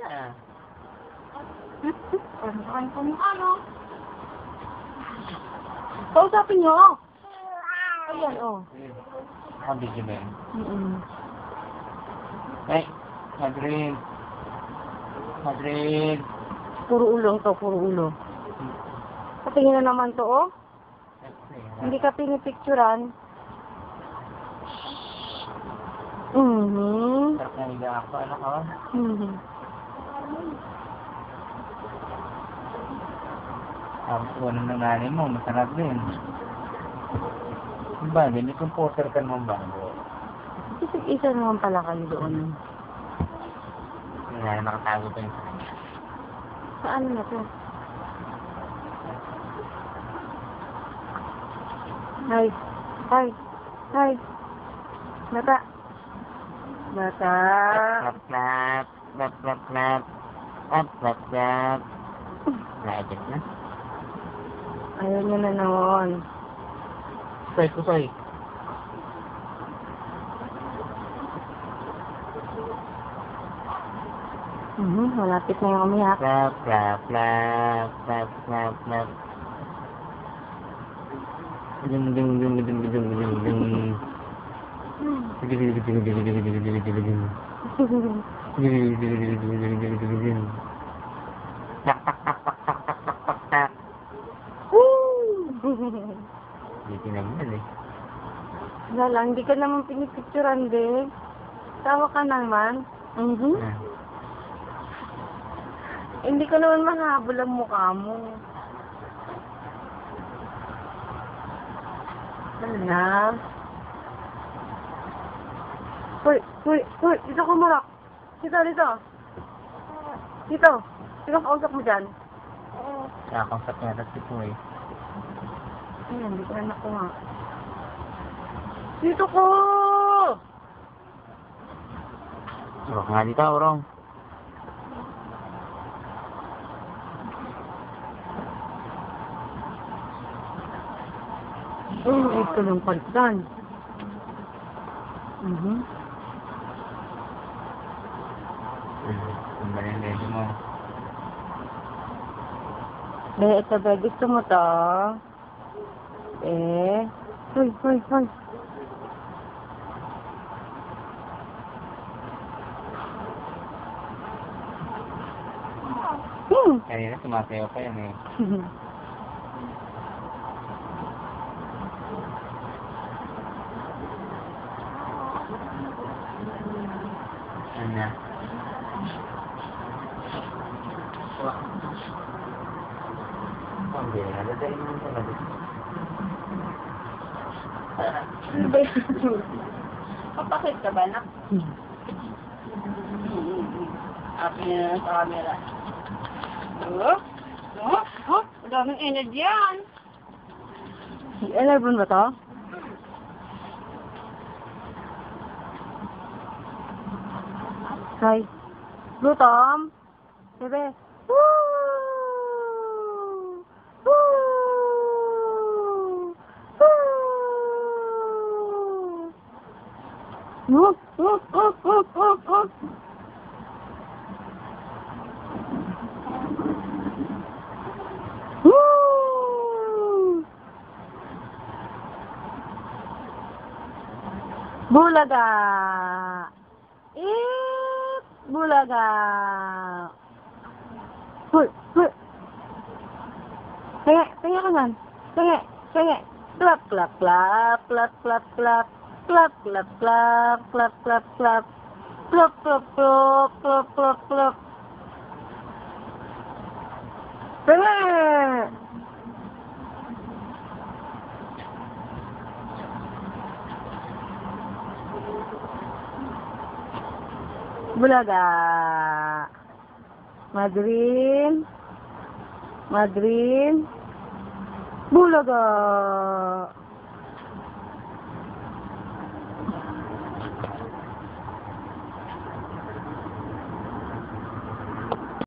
na. Ano? Kausapin nyo. Ayan, oh. Nakabigyo ba yun? Ay, Madrid. Madrid. Puro ulo to, puro ulo. Patingin na naman to, oh. Hindi ka pinipicturan. Sarap na higa ako, ano ka? Tapos wala ng nanay mo, masarap din. Diba, ganyan kung porter ka naman bago. Isa naman pala kayo doon. Kaya nakatago pa yun sa kanya. Saan na to? Hi. Hi. Hi. Bata. Bata. Clap, clap. Clap, clap, clap. Clap, clap, clap. Lagot na. Ayaw nyo na noon. Kusay, kusay. Malapit na yung umiyak. Clap, clap, clap. Clap, clap, clap. Ding, ding, ding, ding, ding, ding, ding, ding. Ding, ding, ding, ding, ding, ding, ding, ding, ding, ding. Ding, ding, ding, ding, ding, ding, ding, ding, ding. Tak, tak, tak, tak, tak, tak, tak, tak, tak. Hindi tinagnan eh. Wala lang, hindi ka naman pinipicturan, be. Tawa ka naman. Hindi ka naman mahabol ang mukha mo. Ano na? Hoy, hoy, hoy, dito ka marak. Dito, dito. Dito. Sino kausap mo dyan? Kakausap niya at si Puy. Ayan, hindi ko na nakuha. Dito ko! Baka nga dito, Orong. Ito lang palitan. Ang balin-lede mo. Ito ba? Gusto mo to? Hoy, hoy, hoy. Kanina sumasayaw pa yan eh. Ano na? Hindi na. Dadayin mo sa labis. Ano ba yun? Papakit ka ba, nak? Akin na sa camera. Ang daming energy yan. Airborne ba to? Hi. Blue Tom. Bebe. Woo! Woo! Woo! Woo! Bulaga! Bulaga! Hoy! Hoy! Tinga ka man! Tinga! Clap, clap, clap! Clap, clap, clap! Clap, clap, clap! Clap, clap, clap! Clap, clap, clap! Clap, clap, clap! Tinga! Bulaga. Madrin. Bulaga.